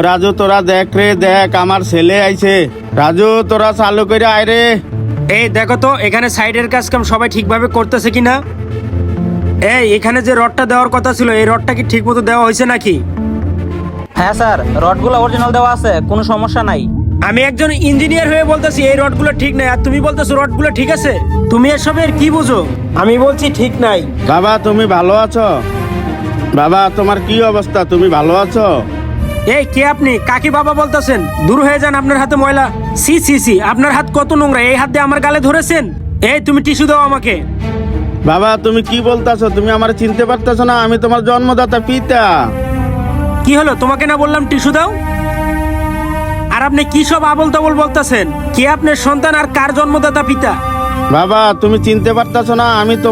রাজু তোরা দেখ রে দেখ, আমার ছেলে আইছে। রাজু তোরা চালু করে আয় রে। এই দেখো তো এখানে সাইডের কাজ কাম সবাই ঠিকভাবে করতেছে কিনা। এই এখানে যে রডটা দেওয়ার কথা ছিল, এই রডটা কি ঠিক মতো দেওয়া হয়েছে নাকি? হ্যাঁ স্যার, রডগুলো অরিজিনাল দেওয়া আছে, কোনো সমস্যা নাই। আমি একজন ইঞ্জিনিয়ার হয়ে বলতেছি এই রডগুলো ঠিক নাই, আর তুমি বলতেছো রডগুলো ঠিক আছে। তুমি এসবের কি বুঝো? আমি বলছি ঠিক নাই। বাবা তুমি ভালো আছো? বাবা তোমার কি অবস্থা, তুমি ভালো আছো? এই কে আপনি? কাকি বাবা বলতেছেন? দূর হয়ে যান, আপনার হাতে ময়লা। সি সি সি, আপনার হাত কত নোংরা, এই হাত দিয়ে আমার গালে ধরেছেন। এই তুমি টিস্যু দাও আমাকে। বাবা তুমি কি বলতাছো? তুমি আমার চিনতে পারতেছো না? আমি তোমার জন্মদাতা পিতা। কি হলো, তোমাকে না বললাম টিস্যু দাও? আর আপনি কি সব আবল তাবল বলতেছেন? কে আপনার সন্তান আর কার জন্মদাতা পিতা? বাবা তুমি চিনতে পারতেছো না? আমি তো